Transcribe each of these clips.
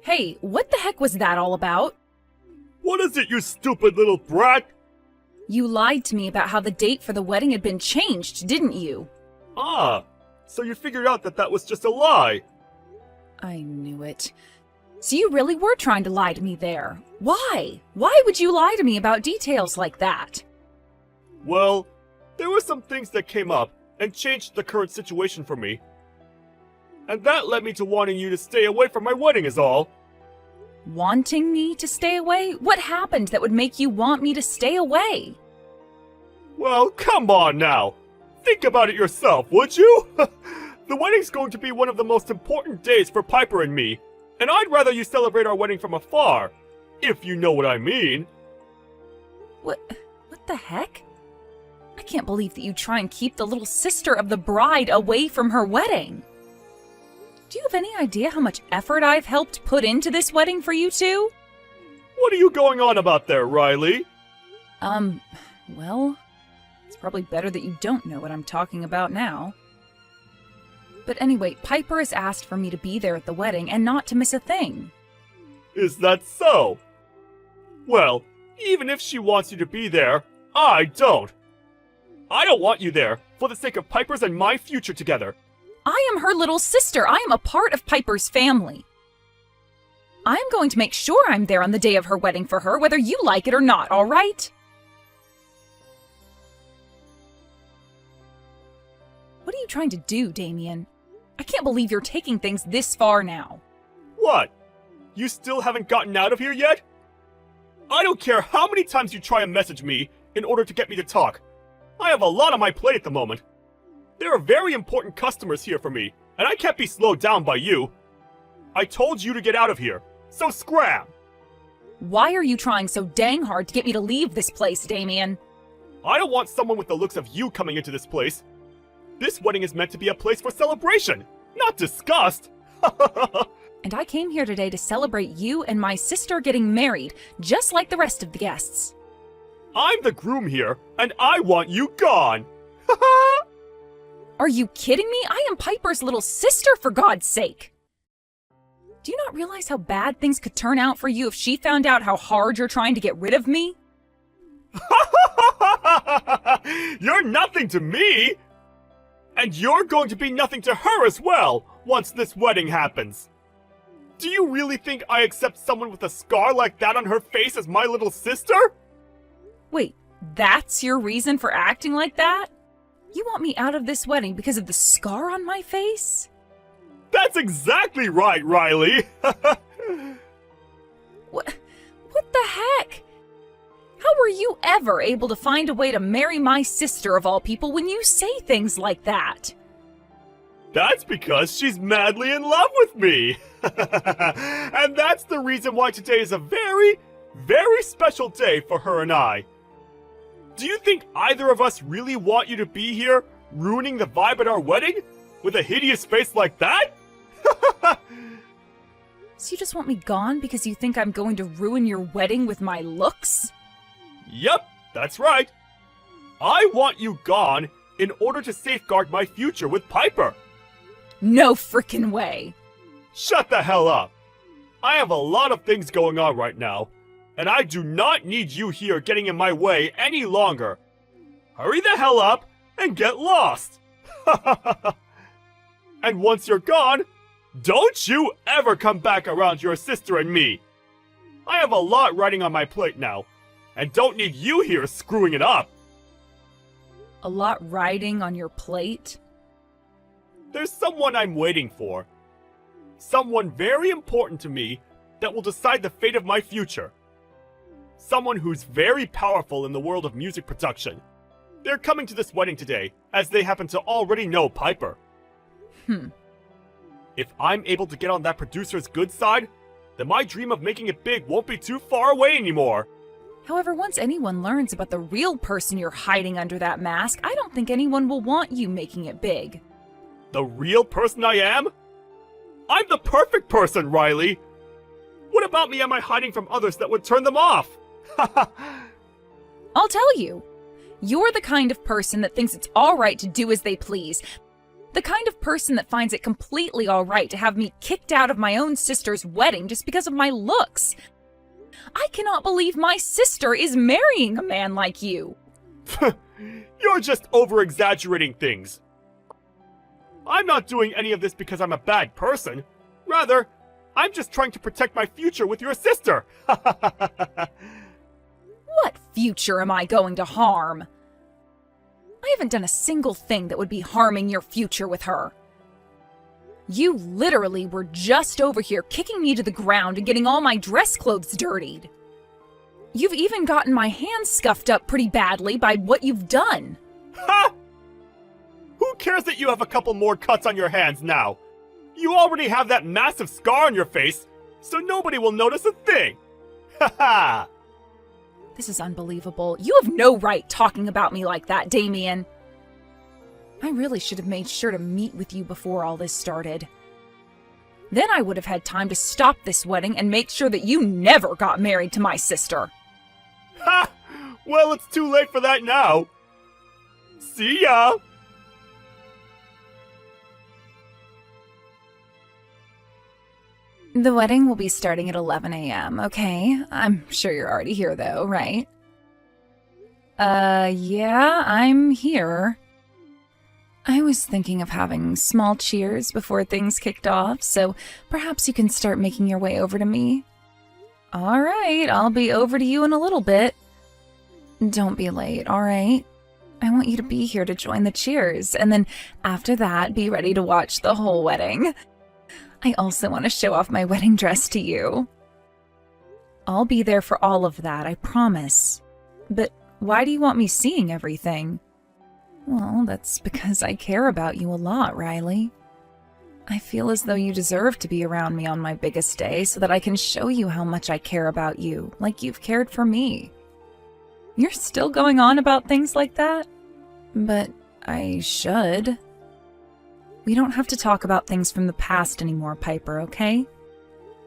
Hey, what the heck was that all about? What is it, you stupid little brat? You lied to me about how the date for the wedding had been changed, didn't you? Ah, so you figured out that that was just a lie. I knew it. So you really were trying to lie to me there. Why? Why would you lie to me about details like that? Well, there were some things that came up and changed the current situation for me. And that led me to wanting you to stay away from my wedding is all. Wanting me to stay away? What happened that would make you want me to stay away? Well, come on now. Think about it yourself, would you? The wedding's going to be one of the most important days for Piper and me, and I'd rather you celebrate our wedding from afar, if you know what I mean. What the heck? I can't believe that you try and keep the little sister of the bride away from her wedding. Do you have any idea how much effort I've helped put into this wedding for you two? What are you going on about there, Riley? Well, it's probably better that you don't know what I'm talking about now. But anyway, Piper has asked for me to be there at the wedding and not to miss a thing. Is that so? Well, even if she wants you to be there, I don't. I don't want you there, for the sake of Piper's and my future together. I am her little sister. I am a part of Piper's family. I'm going to make sure I'm there on the day of her wedding for her, whether you like it or not, all right? What are you trying to do, Damien? I can't believe you're taking things this far now. What? You still haven't gotten out of here yet? I don't care how many times you try and message me in order to get me to talk. I have a lot on my plate at the moment. There are very important customers here for me, and I can't be slowed down by you. I told you to get out of here, so scram! Why are you trying so dang hard to get me to leave this place, Damien? I don't want someone with the looks of you coming into this place. This wedding is meant to be a place for celebration, not disgust. And I came here today to celebrate you and my sister getting married, just like the rest of the guests. I'm the groom here, and I want you gone. Are you kidding me? I am Piper's little sister, for God's sake! Do you not realize how bad things could turn out for you if she found out how hard you're trying to get rid of me? You're nothing to me! And you're going to be nothing to her as well, once this wedding happens. Do you really think I accept someone with a scar like that on her face as my little sister? Wait, that's your reason for acting like that? You want me out of this wedding because of the scar on my face? That's exactly right, Riley! What the heck? How were you ever able to find a way to marry my sister of all people when you say things like that? That's because she's madly in love with me! And that's the reason why today is a very, very special day for her and I. Do you think either of us really want you to be here, ruining the vibe at our wedding? With a hideous face like that? So you just want me gone because you think I'm going to ruin your wedding with my looks? Yep, that's right. I want you gone in order to safeguard my future with Piper. No frickin' way. Shut the hell up. I have a lot of things going on right now, and I do not need you here getting in my way any longer. Hurry the hell up and get lost. And once you're gone, don't you ever come back around your sister and me. I have a lot riding on my plate now, and don't need you here screwing it up. A lot riding on your plate? There's someone I'm waiting for. Someone very important to me that will decide the fate of my future. Someone who's very powerful in the world of music production. They're coming to this wedding today, as they happen to already know Piper. If I'm able to get on that producer's good side, then my dream of making it big won't be too far away anymore. However, once anyone learns about the real person you're hiding under that mask, I don't think anyone will want you making it big. The real person I am? I'm the perfect person, Riley! What about me am I hiding from others that would turn them off? I'll tell you. You're the kind of person that thinks it's alright to do as they please. The kind of person that finds it completely alright to have me kicked out of my own sister's wedding just because of my looks. I cannot believe my sister is marrying a man like you. You're just over-exaggerating things. I'm not doing any of this because I'm a bad person. Rather, I'm just trying to protect my future with your sister. What future am I going to harm? I haven't done a single thing that would be harming your future with her. You literally were just over here kicking me to the ground and getting all my dress clothes dirtied. You've even gotten my hands scuffed up pretty badly by what you've done. Ha! Who cares that you have a couple more cuts on your hands now? You already have that massive scar on your face, so nobody will notice a thing. Ha ha! This is unbelievable. You have no right talking about me like that, Damien. I really should have made sure to meet with you before all this started. Then I would have had time to stop this wedding and make sure that you never got married to my sister. Ha! Well, it's too late for that now. See ya! The wedding will be starting at 11 a.m., okay? I'm sure you're already here, though, right? Yeah, I'm here. I was thinking of having small cheers before things kicked off, so perhaps you can start making your way over to me. All right, I'll be over to you in a little bit. Don't be late, all right? I want you to be here to join the cheers, and then after that, be ready to watch the whole wedding. I also want to show off my wedding dress to you. I'll be there for all of that, I promise. But why do you want me seeing everything? Well, that's because I care about you a lot, Riley. I feel as though you deserve to be around me on my biggest day so that I can show you how much I care about you, like you've cared for me. You're still going on about things like that? But I should. We don't have to talk about things from the past anymore, Piper, okay?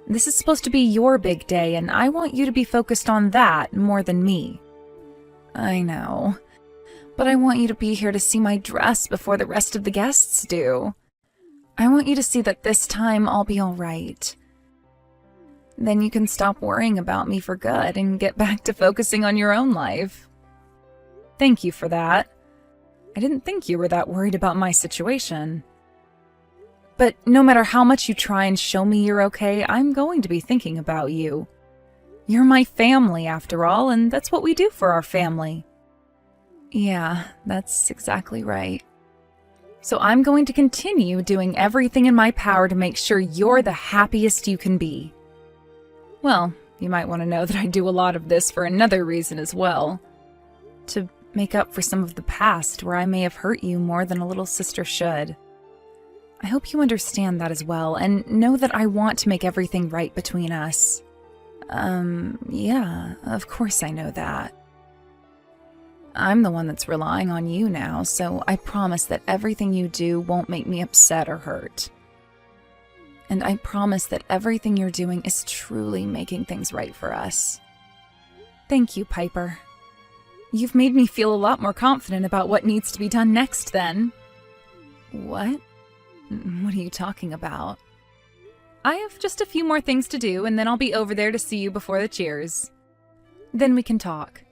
This is supposed to be your big day, and I want you to be focused on that more than me. I know. But I want you to be here to see my dress before the rest of the guests do. I want you to see that this time I'll be all right. Then you can stop worrying about me for good and get back to focusing on your own life. Thank you for that. I didn't think you were that worried about my situation. But no matter how much you try and show me you're okay, I'm going to be thinking about you. You're my family, after all, and that's what we do for our family. Yeah, that's exactly right. So I'm going to continue doing everything in my power to make sure you're the happiest you can be. Well, you might want to know that I do a lot of this for another reason as well. To make up for some of the past where I may have hurt you more than a little sister should. I hope you understand that as well, and know that I want to make everything right between us. Yeah, of course I know that. I'm the one that's relying on you now, so I promise that everything you do won't make me upset or hurt. And I promise that everything you're doing is truly making things right for us. Thank you, Piper. You've made me feel a lot more confident about what needs to be done next, then. What? What are you talking about? I have just a few more things to do, and then I'll be over there to see you before the cheers. Then we can talk.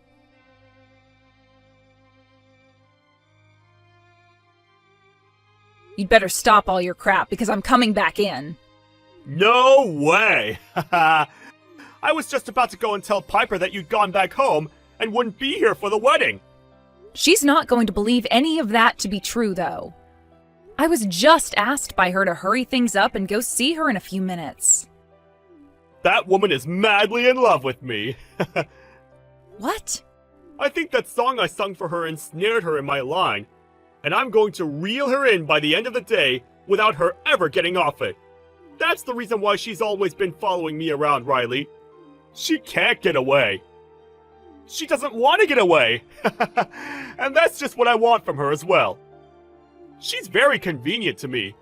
You'd better stop all your crap, because I'm coming back in. No way! I was just about to go and tell Piper that you'd gone back home and wouldn't be here for the wedding. She's not going to believe any of that to be true, though. I was just asked by her to hurry things up and go see her in a few minutes. That woman is madly in love with me. What? I think that song I sung for her ensnared her in my line, and I'm going to reel her in by the end of the day without her ever getting off it. That's the reason why she's always been following me around, Riley. She can't get away. She doesn't want to get away. And that's just what I want from her as well. She's very convenient to me,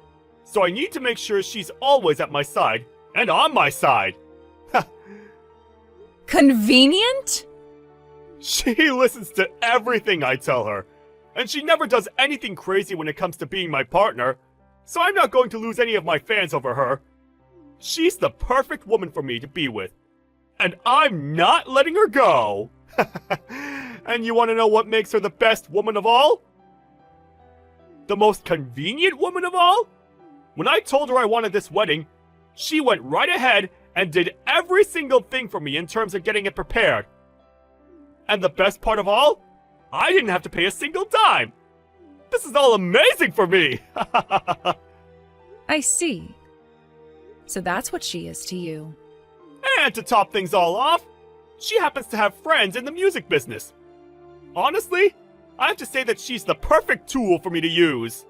so I need to make sure she's always at my side and on my side. Convenient? She listens to everything I tell her, and she never does anything crazy when it comes to being my partner. so I'm not going to lose any of my fans over her. She's the perfect woman for me to be with, and I'm not letting her go. And you want to know what makes her the best woman of all? The most convenient woman of all? When I told her I wanted this wedding, she went right ahead and did every single thing for me in terms of getting it prepared. And the best part of all? I didn't have to pay a single dime. This is all amazing for me. I see. So that's what she is to you. And to top things all off, she happens to have friends in the music business. Honestly, I have to say that she's the perfect tool for me to use.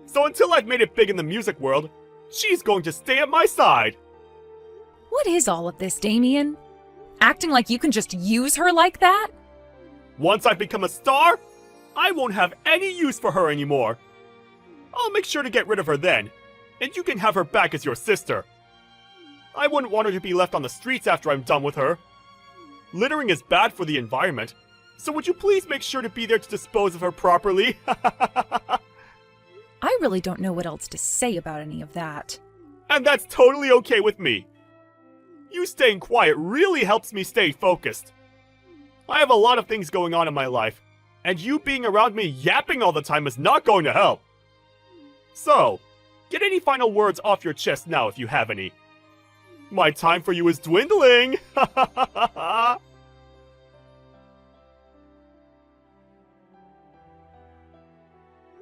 So until I've made it big in the music world, she's going to stay at my side. What is all of this, Damien? Acting like you can just use her like that? Once I've become a star, I won't have any use for her anymore. I'll make sure to get rid of her then, and you can have her back as your sister. I wouldn't want her to be left on the streets after I'm done with her. Littering is bad for the environment, so would you please make sure to be there to dispose of her properly? I really don't know what else to say about any of that. And that's totally okay with me. You staying quiet really helps me stay focused. I have a lot of things going on in my life, and you being around me yapping all the time is not going to help. So, get any final words off your chest now if you have any. My time for you is dwindling!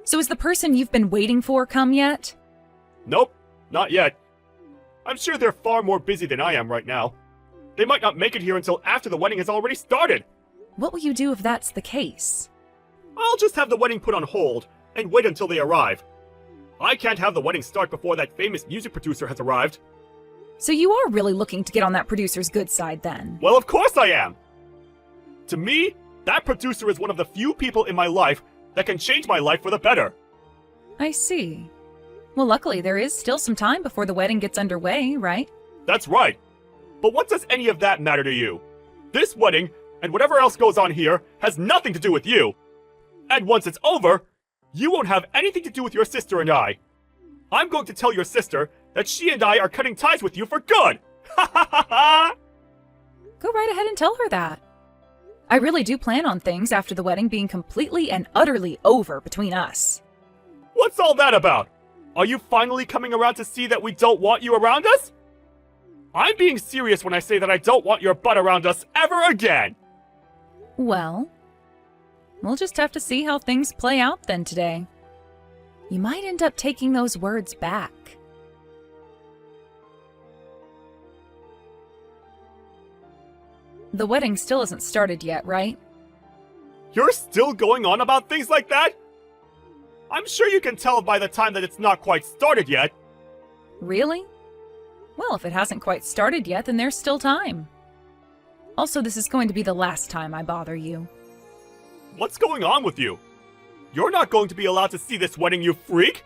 So is the person you've been waiting for come yet? Nope, not yet. I'm sure they're far more busy than I am right now. They might not make it here until after the wedding has already started. What will you do if that's the case? I'll just have the wedding put on hold and wait until they arrive. I can't have the wedding start before that famous music producer has arrived. So you are really looking to get on that producer's good side then? Well, of course I am! To me, that producer is one of the few people in my life that can change my life for the better. I see. Well, luckily there is still some time before the wedding gets underway, right? That's right. But what does any of that matter to you? This wedding, and whatever else goes on here, has nothing to do with you. And once it's over, you won't have anything to do with your sister and I. I'm going to tell your sister that she and I are cutting ties with you for good! Ha ha ha ha! Go right ahead and tell her that. I really do plan on things after the wedding being completely and utterly over between us. What's all that about? Are you finally coming around to see that we don't want you around us? I'm being serious when I say that I don't want your butt around us ever again! Well, we'll just have to see how things play out then today. You might end up taking those words back. The wedding still isn't started yet, right? You're still going on about things like that? I'm sure you can tell by the time that it's not quite started yet. Really? Well, if it hasn't quite started yet, then there's still time. Also, this is going to be the last time I bother you. What's going on with you? You're not going to be allowed to see this wedding, you freak!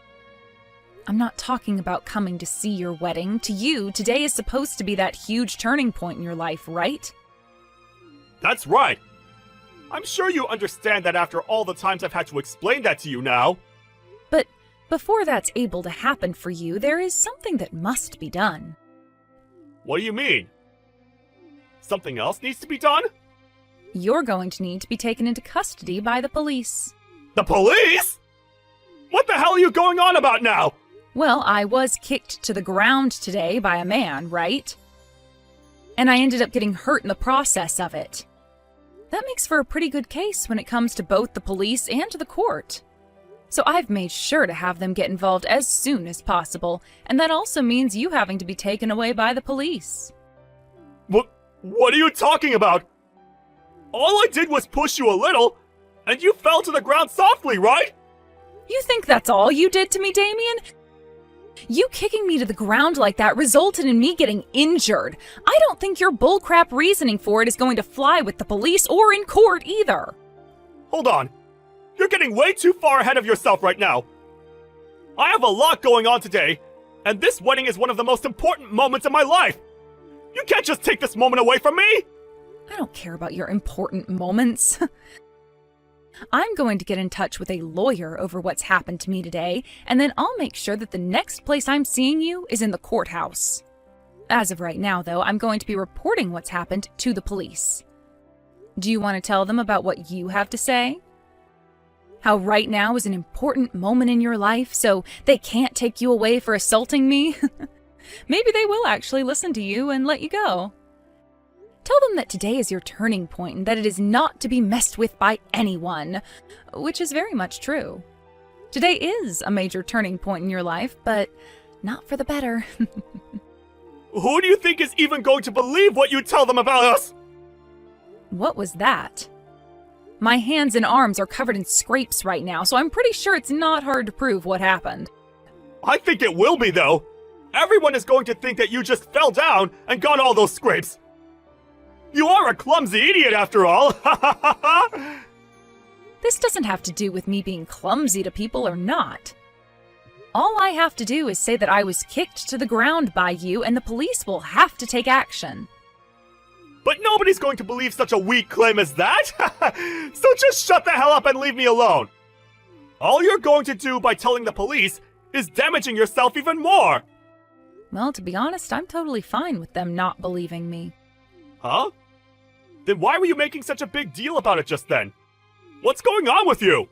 I'm not talking about coming to see your wedding. To you, today is supposed to be that huge turning point in your life, right? That's right! I'm sure you understand that after all the times I've had to explain that to you now. But before that's able to happen for you, there is something that must be done. What do you mean? Something else needs to be done? You're going to need to be taken into custody by the police. The police?! What the hell are you going on about now? Well, I was kicked to the ground today by a man, right? And I ended up getting hurt in the process of it. That makes for a pretty good case when it comes to both the police and the court. So I've made sure to have them get involved as soon as possible, and that also means you having to be taken away by the police. What are you talking about? All I did was push you a little, and you fell to the ground softly, right? You think that's all you did to me, Damien? You kicking me to the ground like that resulted in me getting injured. I don't think your bullcrap reasoning for it is going to fly with the police or in court either. Hold on. You're getting way too far ahead of yourself right now. I have a lot going on today, and this wedding is one of the most important moments in my life. You can't just take this moment away from me! I don't care about your important moments. I'm going to get in touch with a lawyer over what's happened to me today, and then I'll make sure that the next place I'm seeing you is in the courthouse. As of right now, though, I'm going to be reporting what's happened to the police. Do you want to tell them about what you have to say? How right now is an important moment in your life, so they can't take you away for assaulting me? Maybe they will actually listen to you and let you go. Tell them that today is your turning point and that it is not to be messed with by anyone, which is very much true. Today is a major turning point in your life, but not for the better. Who do you think is even going to believe what you tell them about us? What was that? My hands and arms are covered in scrapes right now, so I'm pretty sure it's not hard to prove what happened. I think it will be, though. Everyone is going to think that you just fell down and got all those scrapes. You are a clumsy idiot, after all. This doesn't have to do with me being clumsy to people or not. All I have to do is say that I was kicked to the ground by you, and the police will have to take action. But nobody's going to believe such a weak claim as that! So just shut the hell up and leave me alone! All you're going to do by telling the police is damaging yourself even more! Well, to be honest, I'm totally fine with them not believing me. Huh? Then why were you making such a big deal about it just then? What's going on with you?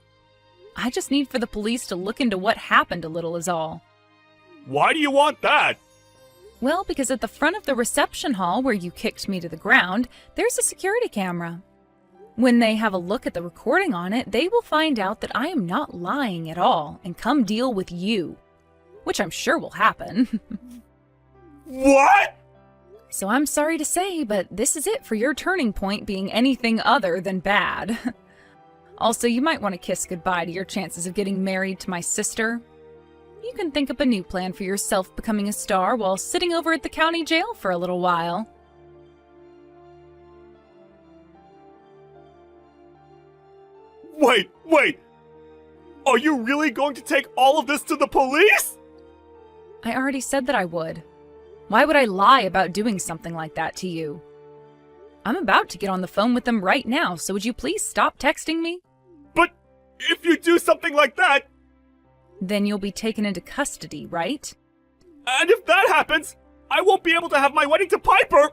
I just need for the police to look into what happened a little is all. Why do you want that? Well, because at the front of the reception hall where you kicked me to the ground, there's a security camera. When they have a look at the recording on it, they will find out that I am not lying at all and come deal with you. Which I'm sure will happen. What? So I'm sorry to say, but this is it for your turning point being anything other than bad. Also, you might want to kiss goodbye to your chances of getting married to my sister. You can think up a new plan for yourself becoming a star while sitting over at the county jail for a little while. Wait! Are you really going to take all of this to the police? I already said that I would. Why would I lie about doing something like that to you? I'm about to get on the phone with them right now, so would you please stop texting me? But if you do something like that... Then you'll be taken into custody, right? And if that happens, I won't be able to have my wedding to Piper!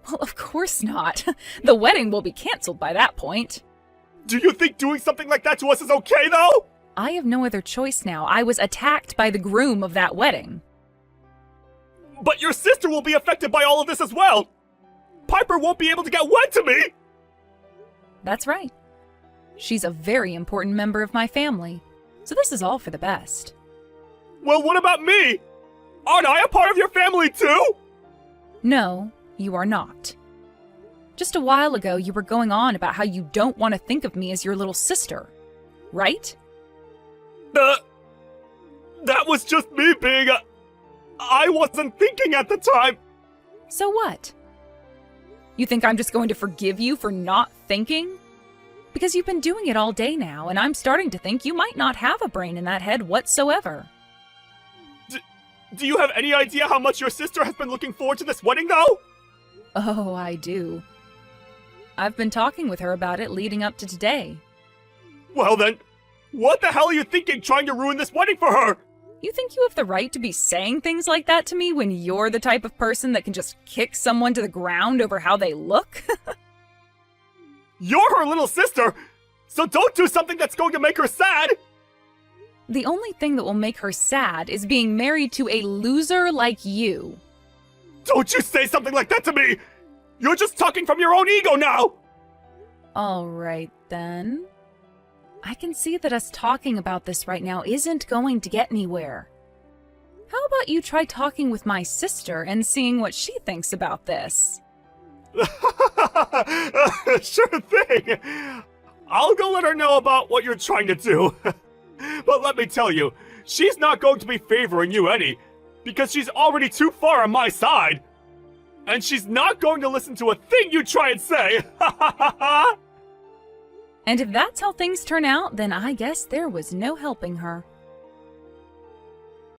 Well, of course not. The wedding will be canceled by that point. Do you think doing something like that to us is okay, though? I have no other choice now. I was attacked by the groom of that wedding. But your sister will be affected by all of this as well! Piper won't be able to get wed to me! That's right. She's a very important member of my family, so this is all for the best. Well, what about me? Aren't I a part of your family too? No, you are not. Just a while ago, you were going on about how you don't want to think of me as your little sister, right? That was just me being a... I wasn't thinking at the time! So what? You think I'm just going to forgive you for not thinking? Because you've been doing it all day now, and I'm starting to think you might not have a brain in that head whatsoever. Do you have any idea how much your sister has been looking forward to this wedding, though? Oh, I do. I've been talking with her about it leading up to today. Well then, what the hell are you thinking trying to ruin this wedding for her? You think you have the right to be saying things like that to me when you're the type of person that can just kick someone to the ground over how they look? You're her little sister, so don't do something that's going to make her sad! The only thing that will make her sad is being married to a loser like you. Don't you say something like that to me! You're just talking from your own ego now! All right, then. I can see that us talking about this right now isn't going to get anywhere. How about you try talking with my sister and seeing what she thinks about this? Sure thing! I'll go let her know about what you're trying to do. But let me tell you, she's not going to be favoring you any, because she's already too far on my side. And she's not going to listen to a thing you try and say! And if that's how things turn out, then I guess there was no helping her.